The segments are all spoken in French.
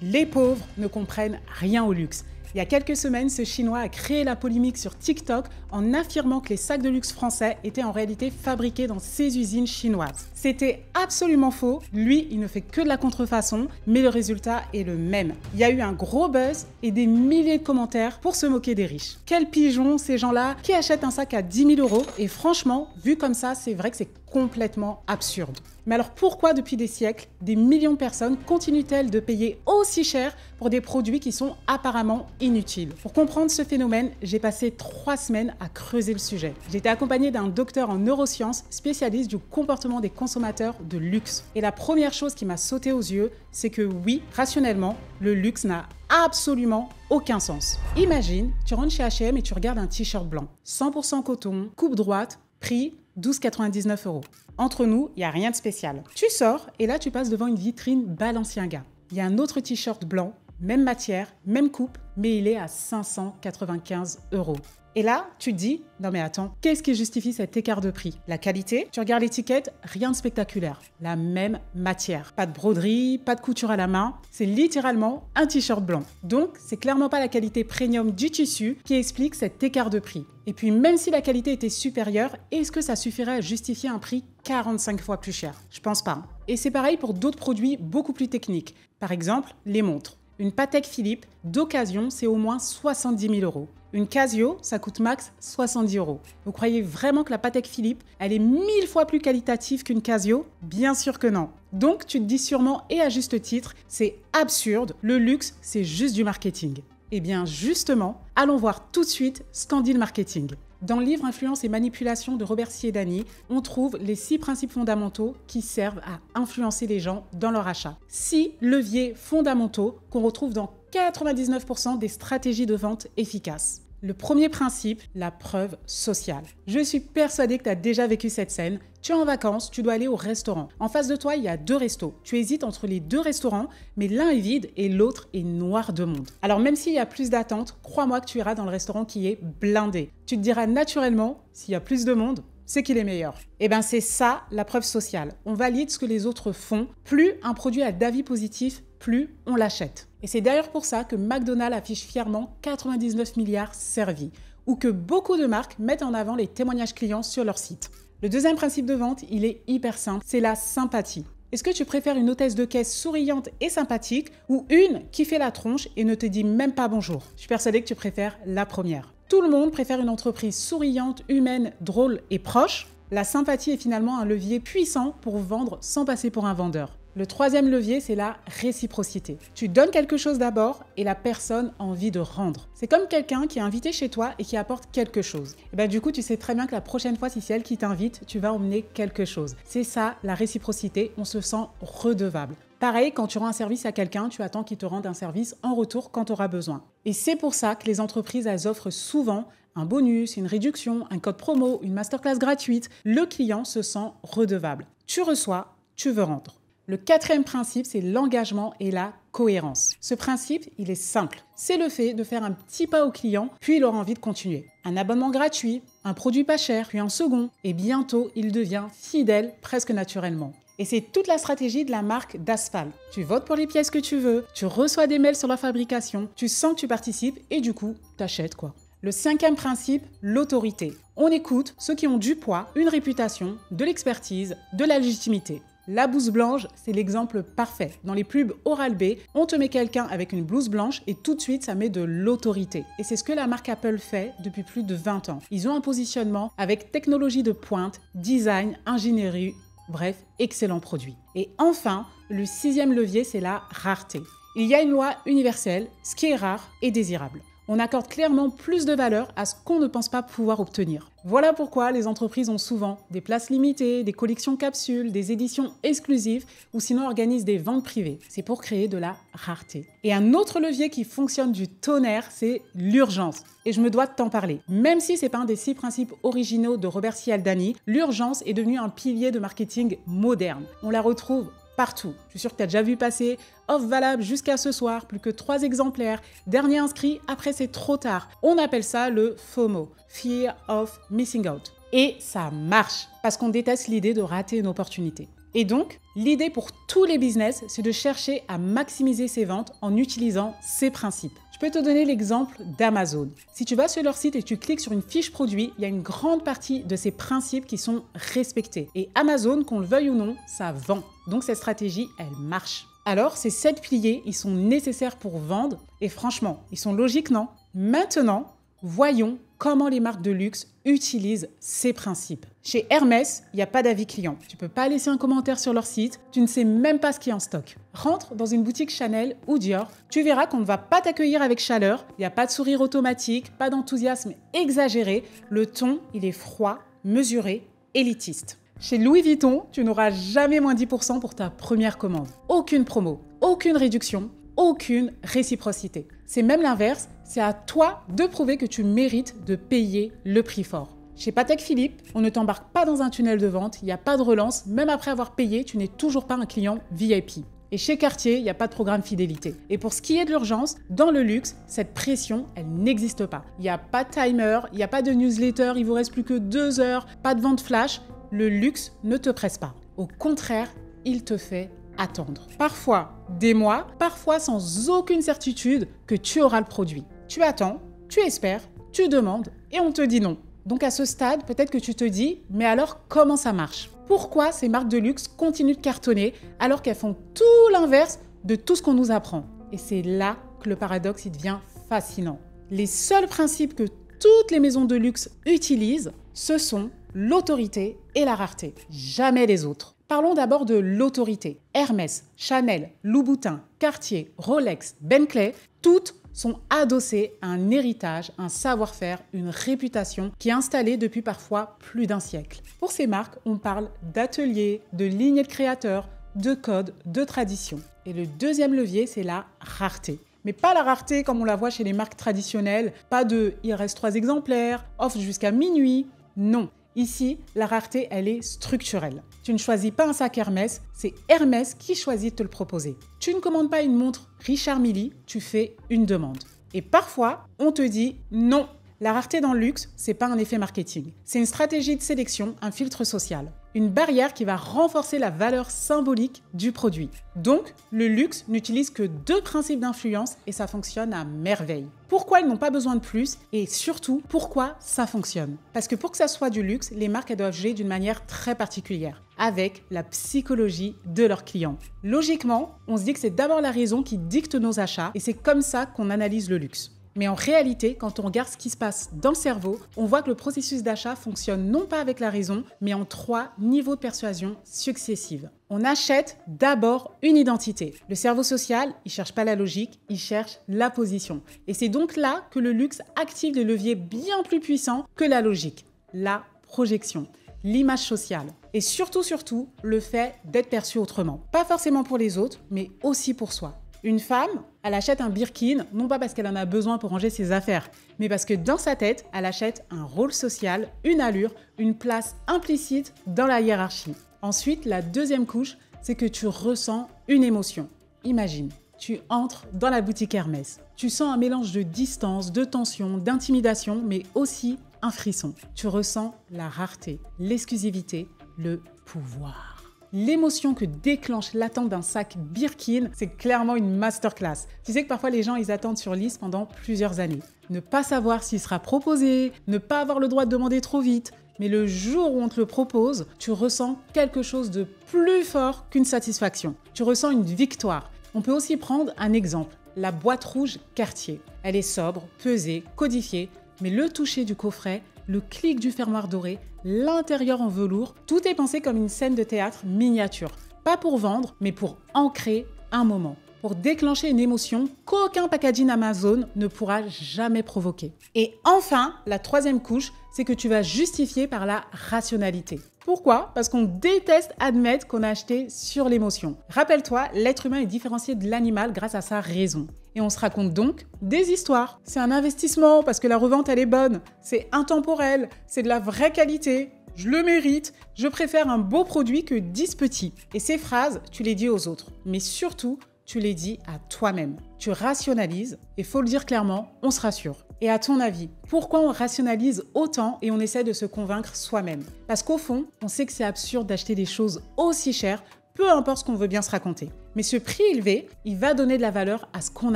Les pauvres ne comprennent rien au luxe. Il y a quelques semaines, ce Chinois a créé la polémique sur TikTok en affirmant que les sacs de luxe français étaient en réalité fabriqués dans ses usines chinoises. C'était absolument faux. Lui, il ne fait que de la contrefaçon, mais le résultat est le même. Il y a eu un gros buzz et des milliers de commentaires pour se moquer des riches. Quels pigeons ces gens-là qui achètent un sac à 10 000 €? Et franchement, vu comme ça, c'est vrai que c'est complètement absurde. Mais alors pourquoi depuis des siècles, des millions de personnes continuent-elles de payer aussi cher pour des produits qui sont apparemment inutiles? Pour comprendre ce phénomène, j'ai passé 3 semaines à creuser le sujet. J'ai été accompagnée d'un docteur en neurosciences spécialiste du comportement des consommateurs de luxe. Et la première chose qui m'a sauté aux yeux, c'est que oui, rationnellement, le luxe n'a absolument aucun sens. Imagine, tu rentres chez H&M et tu regardes un t-shirt blanc, 100% coton, coupe droite, prix 12,99 €. Entre nous, il n'y a rien de spécial. Tu sors et là, tu passes devant une vitrine Balenciaga. Il y a un autre t-shirt blanc, même matière, même coupe, mais il est à 595 €. Et là, tu te dis, non mais attends, qu'est-ce qui justifie cet écart de prix? La qualité? Tu regardes l'étiquette, rien de spectaculaire. La même matière. Pas de broderie, pas de couture à la main. C'est littéralement un t-shirt blanc. Donc, c'est clairement pas la qualité premium du tissu qui explique cet écart de prix. Et puis, même si la qualité était supérieure, est-ce que ça suffirait à justifier un prix 45 fois plus cher? Je pense pas. Et c'est pareil pour d'autres produits beaucoup plus techniques. Par exemple, les montres. Une Patek Philippe d'occasion, c'est au moins 70 000 €. Une Casio, ça coûte max 70 €. Vous croyez vraiment que la Patek Philippe, elle est 1000 fois plus qualitative qu'une Casio? Bien sûr que non. Donc tu te dis sûrement, et à juste titre, c'est absurde, le luxe, c'est juste du marketing. Eh bien justement, allons voir tout de suite ce qu'en dit le marketing. Dans le livre Influence et manipulation de Robert Cialdini, on trouve les 6 principes fondamentaux qui servent à influencer les gens dans leur achat. 6 leviers fondamentaux qu'on retrouve dans 99% des stratégies de vente efficaces. Le premier principe, la preuve sociale. Je suis persuadée que tu as déjà vécu cette scène. Tu es en vacances, tu dois aller au restaurant. En face de toi, il y a 2 restos. Tu hésites entre les 2 restaurants, mais l'un est vide et l'autre est noir de monde. Alors même s'il y a plus d'attente, crois-moi que tu iras dans le restaurant qui est blindé. Tu te diras naturellement, s'il y a plus de monde, c'est qu'il est meilleur. Et bien c'est ça la preuve sociale. On valide ce que les autres font. Plus un produit a d'avis positifs, plus on l'achète. Et c'est d'ailleurs pour ça que McDonald's affiche fièrement 99 milliards servis, ou que beaucoup de marques mettent en avant les témoignages clients sur leur site. Le deuxième principe de vente, il est hyper simple, c'est la sympathie. Est-ce que tu préfères une hôtesse de caisse souriante et sympathique ou une qui fait la tronche et ne te dit même pas bonjour? Je suis persuadée que tu préfères la première. Tout le monde préfère une entreprise souriante, humaine, drôle et proche. La sympathie est finalement un levier puissant pour vendre sans passer pour un vendeur. Le troisième levier, c'est la réciprocité. Tu donnes quelque chose d'abord et la personne a envie de rendre. C'est comme quelqu'un qui est invité chez toi et qui apporte quelque chose. Et ben, du coup, tu sais très bien que la prochaine fois, si c'est elle qui t'invite, tu vas emmener quelque chose. C'est ça, la réciprocité, on se sent redevable. Pareil, quand tu rends un service à quelqu'un, tu attends qu'il te rende un service en retour quand tu auras besoin. Et c'est pour ça que les entreprises, elles offrent souvent un bonus, une réduction, un code promo, une masterclass gratuite. Le client se sent redevable. Tu reçois, tu veux rendre. Le quatrième principe, c'est l'engagement et la cohérence. Ce principe, il est simple. C'est le fait de faire un petit pas au client, puis il aura envie de continuer. Un abonnement gratuit, un produit pas cher, puis un second, et bientôt, il devient fidèle presque naturellement. Et c'est toute la stratégie de la marque d'Asphalt. Tu votes pour les pièces que tu veux, tu reçois des mails sur leur fabrication, tu sens que tu participes et du coup, t'achètes quoi. Le cinquième principe, l'autorité. On écoute ceux qui ont du poids, une réputation, de l'expertise, de la légitimité. La blouse blanche, c'est l'exemple parfait. Dans les pubs Oral-B, on te met quelqu'un avec une blouse blanche et tout de suite, ça met de l'autorité. Et c'est ce que la marque Apple fait depuis plus de 20 ans. Ils ont un positionnement avec technologie de pointe, design, ingénierie, bref, excellent produit. Et enfin, le sixième levier, c'est la rareté. Il y a une loi universelle, ce qui est rare est désirable. On accorde clairement plus de valeur à ce qu'on ne pense pas pouvoir obtenir. Voilà pourquoi les entreprises ont souvent des places limitées, des collections capsules, des éditions exclusives ou sinon organisent des ventes privées. C'est pour créer de la rareté. Et un autre levier qui fonctionne du tonnerre, c'est l'urgence. Et je me dois de t'en parler. Même si c'est pas un des 6 principes originaux de Robert Cialdini, l'urgence est devenue un pilier de marketing moderne. On la retrouve partout. Je suis sûre que tu as déjà vu passer offre valable jusqu'à ce soir, plus que 3 exemplaires, dernier inscrit, après c'est trop tard. On appelle ça le FOMO, Fear of Missing Out. Et ça marche, parce qu'on déteste l'idée de rater une opportunité. Et donc, l'idée pour tous les business, c'est de chercher à maximiser ses ventes en utilisant ces principes. Je peux te donner l'exemple d'Amazon. Si tu vas sur leur site et tu cliques sur une fiche produit, il y a une grande partie de ces principes qui sont respectés. Et Amazon, qu'on le veuille ou non, ça vend. Donc cette stratégie, elle marche. Alors, ces 7 piliers, ils sont nécessaires pour vendre. Et franchement, ils sont logiques, non? Maintenant, voyons comment les marques de luxe utilisent ces principes. Chez Hermès, il n'y a pas d'avis client. Tu ne peux pas laisser un commentaire sur leur site, tu ne sais même pas ce qui est en stock. Rentre dans une boutique Chanel ou Dior, tu verras qu'on ne va pas t'accueillir avec chaleur, il n'y a pas de sourire automatique, pas d'enthousiasme exagéré, le ton, il est froid, mesuré, élitiste. Chez Louis Vuitton, tu n'auras jamais moins 10% pour ta première commande. Aucune promo, aucune réduction, aucune réciprocité. C'est même l'inverse, c'est à toi de prouver que tu mérites de payer le prix fort. Chez Patek Philippe, on ne t'embarque pas dans un tunnel de vente, il n'y a pas de relance, même après avoir payé, tu n'es toujours pas un client VIP. Et chez Cartier, il n'y a pas de programme fidélité. Et pour ce qui est de l'urgence, dans le luxe, cette pression, elle n'existe pas. Il n'y a pas de timer, il n'y a pas de newsletter, il vous reste plus que 2 heures, pas de vente flash. Le luxe ne te presse pas. Au contraire, il te fait attendre. Parfois des mois, parfois sans aucune certitude que tu auras le produit. Tu attends, tu espères, tu demandes et on te dit non. Donc à ce stade, peut-être que tu te dis, mais alors comment ça marche? Pourquoi ces marques de luxe continuent de cartonner alors qu'elles font tout l'inverse de tout ce qu'on nous apprend? Et c'est là que le paradoxe il devient fascinant. Les seuls principes que toutes les maisons de luxe utilisent, ce sont l'autorité et la rareté. Jamais les autres. Parlons d'abord de l'autorité. Hermès, Chanel, Louboutin, Cartier, Rolex, Bentley, toutes sont adossées à un héritage, un savoir-faire, une réputation qui est installée depuis parfois plus d'un siècle. Pour ces marques, on parle d'ateliers, de lignées de créateurs, de codes, de traditions. Et le deuxième levier, c'est la rareté. Mais pas la rareté comme on la voit chez les marques traditionnelles, pas de « il reste 3 exemplaires », « offre jusqu'à minuit ». Non, ici, la rareté, elle est structurelle. Tu ne choisis pas un sac Hermès, c'est Hermès qui choisit de te le proposer. Tu ne commandes pas une montre Richard Mille, tu fais une demande. Et parfois, on te dit non. La rareté dans le luxe, c'est pas un effet marketing. C'est une stratégie de sélection, un filtre social. Une barrière qui va renforcer la valeur symbolique du produit. Donc, le luxe n'utilise que 2 principes d'influence et ça fonctionne à merveille. Pourquoi ils n'ont pas besoin de plus et surtout, pourquoi ça fonctionne? Parce que pour que ça soit du luxe, les marques elles doivent jouer d'une manière très particulière, avec la psychologie de leurs clients. Logiquement, on se dit que c'est d'abord la raison qui dicte nos achats et c'est comme ça qu'on analyse le luxe. Mais en réalité, quand on regarde ce qui se passe dans le cerveau, on voit que le processus d'achat fonctionne non pas avec la raison, mais en 3 niveaux de persuasion successives. On achète d'abord une identité. Le cerveau social, il cherche pas la logique, il cherche la position. Et c'est donc là que le luxe active des leviers bien plus puissants que la logique. La projection, l'image sociale. Et surtout, le fait d'être perçu autrement. Pas forcément pour les autres, mais aussi pour soi. Une femme, elle achète un Birkin, non pas parce qu'elle en a besoin pour ranger ses affaires, mais parce que dans sa tête, elle achète un rôle social, une allure, une place implicite dans la hiérarchie. Ensuite, la deuxième couche, c'est que tu ressens une émotion. Imagine, tu entres dans la boutique Hermès. Tu sens un mélange de distance, de tension, d'intimidation, mais aussi un frisson. Tu ressens la rareté, l'exclusivité, le pouvoir. L'émotion que déclenche l'attente d'un sac Birkin, c'est clairement une masterclass. Tu sais que parfois les gens, ils attendent sur liste pendant plusieurs années. Ne pas savoir s'il sera proposé, ne pas avoir le droit de demander trop vite. Mais le jour où on te le propose, tu ressens quelque chose de plus fort qu'une satisfaction. Tu ressens une victoire. On peut aussi prendre un exemple. La boîte rouge Cartier. Elle est sobre, pesée, codifiée, mais le toucher du coffret, le clic du fermoir doré, l'intérieur en velours, tout est pensé comme une scène de théâtre miniature. Pas pour vendre, mais pour ancrer un moment. Pour déclencher une émotion qu'aucun packaging Amazon ne pourra jamais provoquer. Et enfin, la troisième couche, c'est que tu vas justifier par la rationalité. Pourquoi? Parce qu'on déteste admettre qu'on a acheté sur l'émotion. Rappelle-toi, l'être humain est différencié de l'animal grâce à sa raison. Et on se raconte donc des histoires. C'est un investissement parce que la revente, elle est bonne. C'est intemporel. C'est de la vraie qualité. Je le mérite. Je préfère un beau produit que 10 petits. Et ces phrases, tu les dis aux autres. Mais surtout, tu les dis à toi-même. Tu rationalises et faut le dire clairement, on se rassure. Et à ton avis, pourquoi on rationalise autant et on essaie de se convaincre soi-même? Parce qu'au fond, on sait que c'est absurde d'acheter des choses aussi chères, peu importe ce qu'on veut bien se raconter. Mais ce prix élevé, il va donner de la valeur à ce qu'on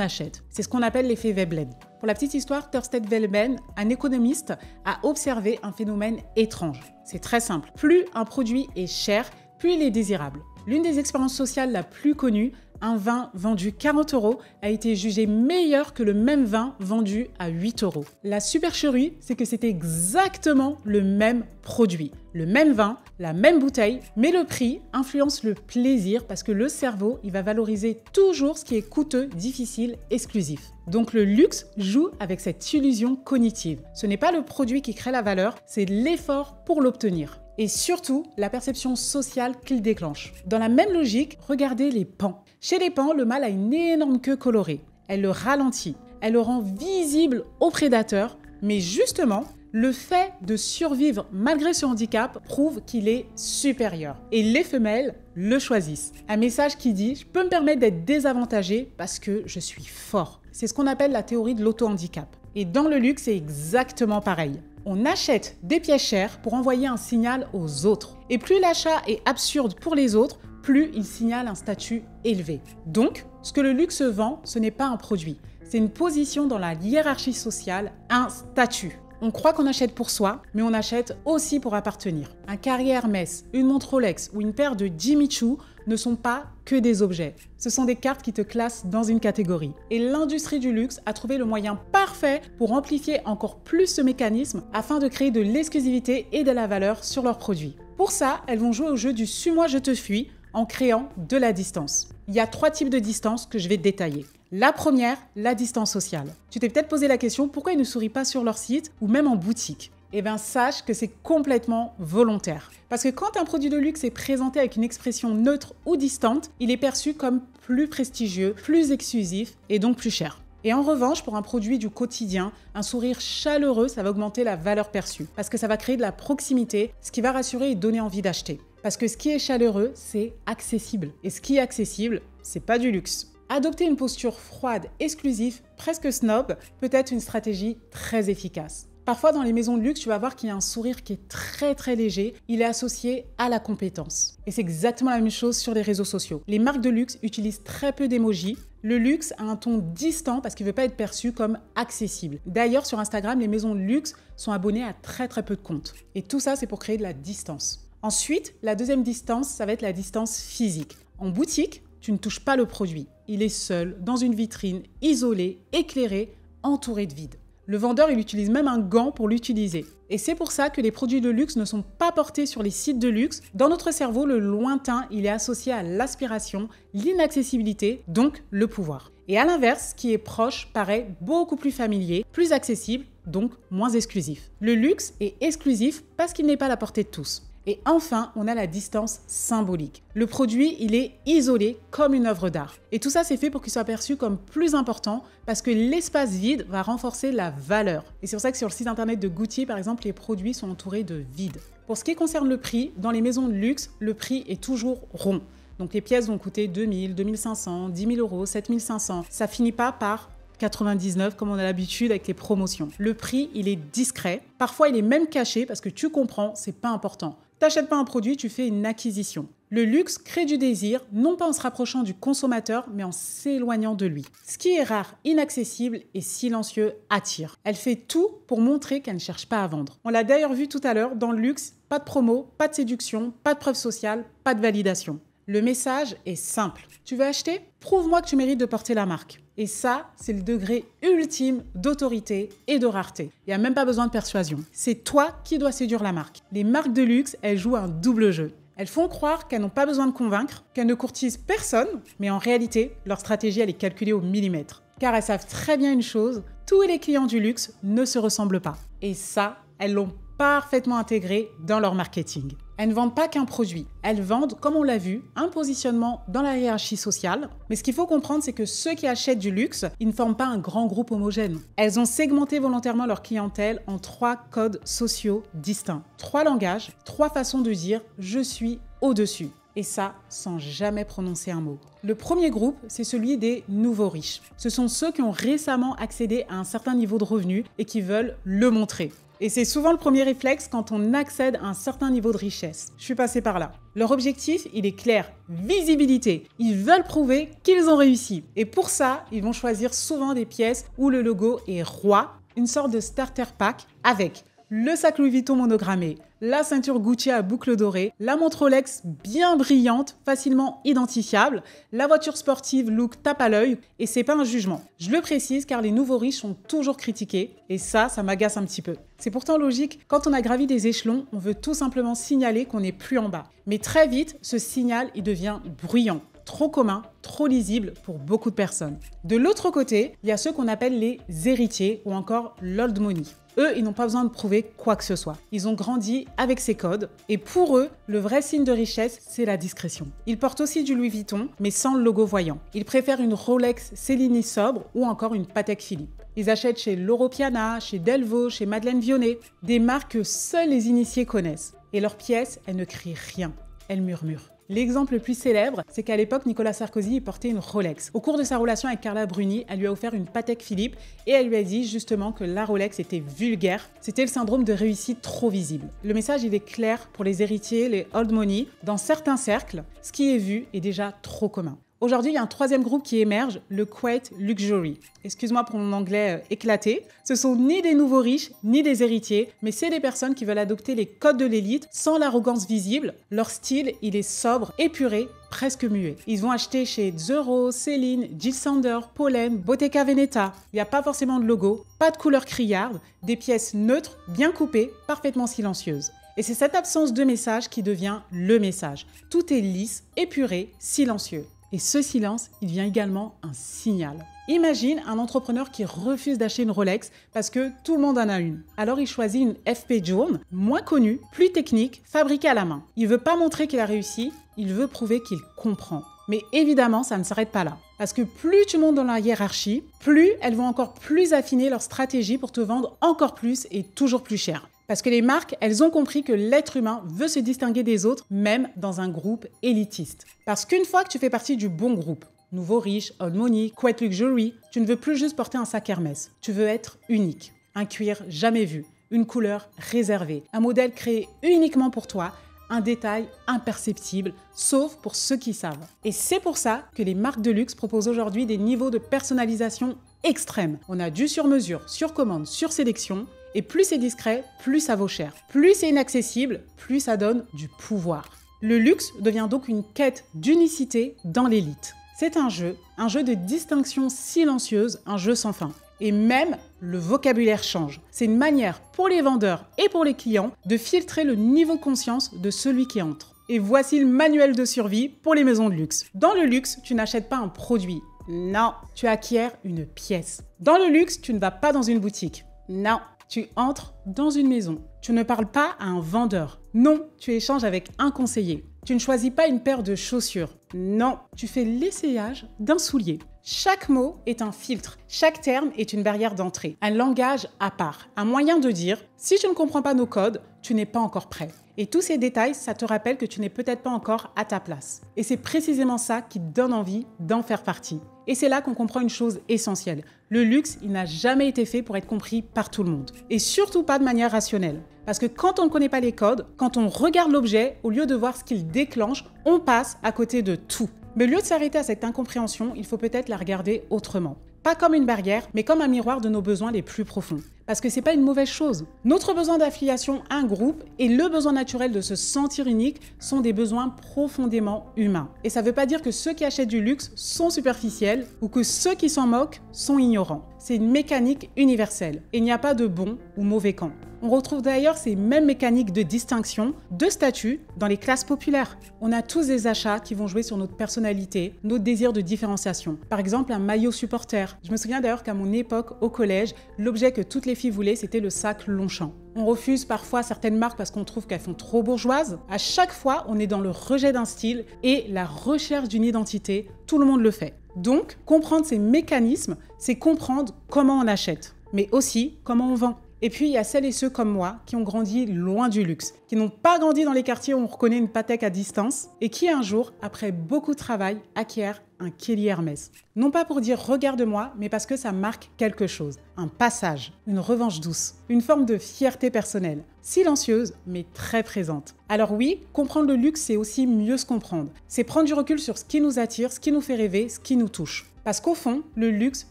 achète. C'est ce qu'on appelle l'effet Veblen. Pour la petite histoire, Thorstein Veblen, un économiste, a observé un phénomène étrange. C'est très simple. Plus un produit est cher, plus il est désirable. L'une des expériences sociales la plus connue, un vin vendu 40 € a été jugé meilleur que le même vin vendu à 8 €. La supercherie, c'est que c'était exactement le même produit, le même vin, la même bouteille, mais le prix influence le plaisir parce que le cerveau, il va valoriser toujours ce qui est coûteux, difficile, exclusif. Donc le luxe joue avec cette illusion cognitive. Ce n'est pas le produit qui crée la valeur, c'est l'effort pour l'obtenir. Et surtout, la perception sociale qu'il déclenche. Dans la même logique, regardez les paons. Chez les paons, le mâle a une énorme queue colorée. Elle le ralentit, elle le rend visible aux prédateurs, mais justement, le fait de survivre malgré ce handicap prouve qu'il est supérieur. Et les femelles le choisissent. Un message qui dit « Je peux me permettre d'être désavantagé parce que je suis fort ». C'est ce qu'on appelle la théorie de l'auto-handicap. Et dans le luxe, c'est exactement pareil. On achète des pièces chères pour envoyer un signal aux autres. Et plus l'achat est absurde pour les autres, plus il signale un statut élevé. Donc, ce que le luxe vend, ce n'est pas un produit. C'est une position dans la hiérarchie sociale, un statut. On croit qu'on achète pour soi, mais on achète aussi pour appartenir. Un carré Hermès, une montre Rolex ou une paire de Jimmy Choo ne sont pas que des objets. Ce sont des cartes qui te classent dans une catégorie. Et l'industrie du luxe a trouvé le moyen parfait pour amplifier encore plus ce mécanisme afin de créer de l'exclusivité et de la valeur sur leurs produits. Pour ça, elles vont jouer au jeu du « suis-moi, je te fuis » en créant de la distance. Il y a 3 types de distance que je vais te détailler. La première, la distance sociale. Tu t'es peut-être posé la question pourquoi ils ne sourient pas sur leur site ou même en boutique. Eh bien, sache que c'est complètement volontaire. Parce que quand un produit de luxe est présenté avec une expression neutre ou distante, il est perçu comme plus prestigieux, plus exclusif et donc plus cher. Et en revanche, pour un produit du quotidien, un sourire chaleureux, ça va augmenter la valeur perçue. Parce que ça va créer de la proximité, ce qui va rassurer et donner envie d'acheter. Parce que ce qui est chaleureux, c'est accessible. Et ce qui est accessible, c'est pas du luxe. Adopter une posture froide, exclusive, presque snob, peut être une stratégie très efficace. Parfois, dans les maisons de luxe, tu vas voir qu'il y a un sourire qui est très léger. Il est associé à la compétence. Et c'est exactement la même chose sur les réseaux sociaux. Les marques de luxe utilisent très peu d'émojis. Le luxe a un ton distant parce qu'il ne veut pas être perçu comme accessible. D'ailleurs, sur Instagram, les maisons de luxe sont abonnées à très peu de comptes. Et tout ça, c'est pour créer de la distance. Ensuite, la deuxième distance, ça va être la distance physique. En boutique, tu ne touches pas le produit. Il est seul, dans une vitrine, isolé, éclairé, entouré de vide. Le vendeur, il utilise même un gant pour l'utiliser. Et c'est pour ça que les produits de luxe ne sont pas portés sur les sites de luxe. Dans notre cerveau, le lointain, il est associé à l'aspiration, l'inaccessibilité, donc le pouvoir. Et à l'inverse, ce qui est proche paraît beaucoup plus familier, plus accessible, donc moins exclusif. Le luxe est exclusif parce qu'il n'est pas à la portée de tous. Et enfin, on a la distance symbolique. Le produit, il est isolé comme une œuvre d'art. Et tout ça, c'est fait pour qu'il soit perçu comme plus important parce que l'espace vide va renforcer la valeur. Et c'est pour ça que sur le site internet de Gucci, par exemple, les produits sont entourés de vide. Pour ce qui concerne le prix, dans les maisons de luxe, le prix est toujours rond. Donc les pièces vont coûter 2000, 2500, 10 000 euros, 7500. Ça finit pas par 99 comme on a l'habitude avec les promotions. Le prix, il est discret. Parfois, il est même caché parce que tu comprends, c'est pas important. T'achètes pas un produit, tu fais une acquisition. Le luxe crée du désir, non pas en se rapprochant du consommateur, mais en s'éloignant de lui. Ce qui est rare, inaccessible et silencieux attire. Elle fait tout pour montrer qu'elle ne cherche pas à vendre. On l'a d'ailleurs vu tout à l'heure, dans le luxe, pas de promo, pas de séduction, pas de preuve sociale, pas de validation. Le message est simple. Tu veux acheter? Prouve-moi que tu mérites de porter la marque. Et ça, c'est le degré ultime d'autorité et de rareté. Il n'y a même pas besoin de persuasion. C'est toi qui dois séduire la marque. Les marques de luxe, elles jouent un double jeu. Elles font croire qu'elles n'ont pas besoin de convaincre, qu'elles ne courtisent personne, mais en réalité, leur stratégie, elle est calculée au millimètre. Car elles savent très bien une chose, tous les clients du luxe ne se ressemblent pas. Et ça, elles l'ont parfaitement intégré dans leur marketing. Elles ne vendent pas qu'un produit. Elles vendent, comme on l'a vu, un positionnement dans la hiérarchie sociale. Mais ce qu'il faut comprendre, c'est que ceux qui achètent du luxe, ils ne forment pas un grand groupe homogène. Elles ont segmenté volontairement leur clientèle en 3 codes sociaux distincts. 3 langages, 3 façons de dire « je suis au-dessus ». Et ça, sans jamais prononcer un mot. Le premier groupe, c'est celui des nouveaux riches. Ce sont ceux qui ont récemment accédé à un certain niveau de revenus et qui veulent le montrer. Et c'est souvent le premier réflexe quand on accède à un certain niveau de richesse. Je suis passée par là. Leur objectif, il est clair, visibilité. Ils veulent prouver qu'ils ont réussi. Et pour ça, ils vont choisir souvent des pièces où le logo est roi, une sorte de starter pack avec le sac Louis Vuitton monogrammé, la ceinture Gucci à boucle dorée, la montre Rolex bien brillante, facilement identifiable, la voiture sportive look tape à l'œil, et c'est pas un jugement. Je le précise car les nouveaux riches sont toujours critiqués, et ça m'agace un petit peu. C'est pourtant logique, quand on a gravi des échelons, on veut tout simplement signaler qu'on n'est plus en bas. Mais très vite, ce signal, il devient bruyant. Trop commun, trop lisible pour beaucoup de personnes. De l'autre côté, il y a ceux qu'on appelle les héritiers ou encore l'old money. Eux, ils n'ont pas besoin de prouver quoi que ce soit. Ils ont grandi avec ces codes et pour eux, le vrai signe de richesse, c'est la discrétion. Ils portent aussi du Louis Vuitton, mais sans le logo voyant. Ils préfèrent une Rolex Céline sobre ou encore une Patek Philippe. Ils achètent chez Loro Piana, chez Delvaux, chez Madeleine Vionnet, des marques que seuls les initiés connaissent. Et leurs pièces, elles ne crient rien, elles murmurent. L'exemple le plus célèbre, c'est qu'à l'époque, Nicolas Sarkozy portait une Rolex. Au cours de sa relation avec Carla Bruni, elle lui a offert une Patek Philippe et elle lui a dit justement que la Rolex était vulgaire. C'était le syndrome de réussite trop visible. Le message, il est clair pour les héritiers, les old money. Dans certains cercles, ce qui est vu est déjà trop commun. Aujourd'hui, il y a un troisième groupe qui émerge, le Quiet Luxury. Excuse-moi pour mon anglais éclaté. Ce sont ni des nouveaux riches, ni des héritiers, mais c'est des personnes qui veulent adopter les codes de l'élite sans l'arrogance visible. Leur style, il est sobre, épuré, presque muet. Ils vont acheter chez The Rose, Céline, Jill Sander, Pollen, Bottega Veneta. Il n'y a pas forcément de logo, pas de couleur criarde, des pièces neutres, bien coupées, parfaitement silencieuses. Et c'est cette absence de message qui devient le message. Tout est lisse, épuré, silencieux. Et ce silence, il devient également un signal. Imagine un entrepreneur qui refuse d'acheter une Rolex parce que tout le monde en a une. Alors il choisit une FP Journe, moins connue, plus technique, fabriquée à la main. Il ne veut pas montrer qu'il a réussi, il veut prouver qu'il comprend. Mais évidemment, ça ne s'arrête pas là. Parce que plus tu montes dans la hiérarchie, plus elles vont encore plus affiner leur stratégie pour te vendre encore plus et toujours plus cher. Parce que les marques, elles ont compris que l'être humain veut se distinguer des autres, même dans un groupe élitiste. Parce qu'une fois que tu fais partie du bon groupe, nouveau riche, old money, Quiet Luxury, tu ne veux plus juste porter un sac Hermès. Tu veux être unique. Un cuir jamais vu, une couleur réservée, un modèle créé uniquement pour toi, un détail imperceptible, sauf pour ceux qui savent. Et c'est pour ça que les marques de luxe proposent aujourd'hui des niveaux de personnalisation extrêmes. On a du sur-mesure, sur commande, sur sélection. Et plus c'est discret, plus ça vaut cher. Plus c'est inaccessible, plus ça donne du pouvoir. Le luxe devient donc une quête d'unicité dans l'élite. C'est un jeu de distinction silencieuse, un jeu sans fin. Et même le vocabulaire change. C'est une manière pour les vendeurs et pour les clients de filtrer le niveau de conscience de celui qui entre. Et voici le manuel de survie pour les maisons de luxe. Dans le luxe, tu n'achètes pas un produit. Non, tu acquiers une pièce. Dans le luxe, tu ne vas pas dans une boutique. Non, tu entres dans une maison. Tu ne parles pas à un vendeur. Non, tu échanges avec un conseiller. Tu ne choisis pas une paire de chaussures. Non, tu fais l'essayage d'un soulier. Chaque mot est un filtre. Chaque terme est une barrière d'entrée. Un langage à part. Un moyen de dire, si tu ne comprends pas nos codes, tu n'es pas encore prêt. Et tous ces détails, ça te rappelle que tu n'es peut-être pas encore à ta place. Et c'est précisément ça qui te donne envie d'en faire partie. Et c'est là qu'on comprend une chose essentielle. Le luxe, il n'a jamais été fait pour être compris par tout le monde. Et surtout pas de manière rationnelle. Parce que quand on ne connaît pas les codes, quand on regarde l'objet, au lieu de voir ce qu'il déclenche, on passe à côté de tout. Mais au lieu de s'arrêter à cette incompréhension, il faut peut-être la regarder autrement. Pas comme une barrière, mais comme un miroir de nos besoins les plus profonds. Parce que c'est pas une mauvaise chose. Notre besoin d'affiliation à un groupe et le besoin naturel de se sentir unique sont des besoins profondément humains. Et ça veut pas dire que ceux qui achètent du luxe sont superficiels ou que ceux qui s'en moquent sont ignorants. C'est une mécanique universelle. Et il n'y a pas de bon ou mauvais camp. On retrouve d'ailleurs ces mêmes mécaniques de distinction, de statut dans les classes populaires. On a tous des achats qui vont jouer sur notre personnalité, notre désir de différenciation. Par exemple, un maillot supporter. Je me souviens d'ailleurs qu'à mon époque, au collège, l'objet que toutes les filles voulaient, c'était le sac Longchamp. On refuse parfois certaines marques parce qu'on trouve qu'elles font trop bourgeoises. À chaque fois, on est dans le rejet d'un style et la recherche d'une identité. Tout le monde le fait. Donc, comprendre ces mécanismes, c'est comprendre comment on achète, mais aussi comment on vend. Et puis, il y a celles et ceux comme moi qui ont grandi loin du luxe, qui n'ont pas grandi dans les quartiers où on reconnaît une Patek à distance et qui un jour, après beaucoup de travail, acquièrent un Kelly Hermès. Non pas pour dire « regarde-moi », mais parce que ça marque quelque chose. Un passage, une revanche douce, une forme de fierté personnelle. Silencieuse, mais très présente. Alors oui, comprendre le luxe, c'est aussi mieux se comprendre. C'est prendre du recul sur ce qui nous attire, ce qui nous fait rêver, ce qui nous touche. Parce qu'au fond, le luxe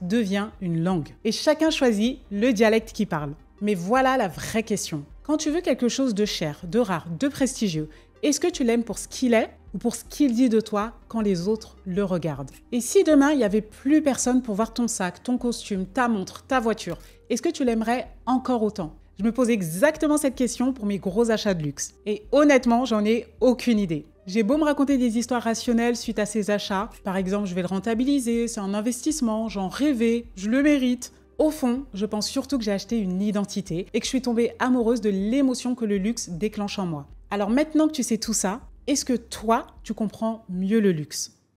devient une langue. Et chacun choisit le dialecte qui parle. Mais voilà la vraie question. Quand tu veux quelque chose de cher, de rare, de prestigieux, est-ce que tu l'aimes pour ce qu'il est ou pour ce qu'il dit de toi quand les autres le regardent? Et si demain, il n'y avait plus personne pour voir ton sac, ton costume, ta montre, ta voiture, est-ce que tu l'aimerais encore autant? Je me pose exactement cette question pour mes gros achats de luxe. Et honnêtement, j'en ai aucune idée. J'ai beau me raconter des histoires rationnelles suite à ces achats. Par exemple, je vais le rentabiliser, c'est un investissement, j'en rêvais, je le mérite. Au fond, je pense surtout que j'ai acheté une identité et que je suis tombée amoureuse de l'émotion que le luxe déclenche en moi. Alors maintenant que tu sais tout ça, est-ce que toi, tu comprends mieux le luxe ?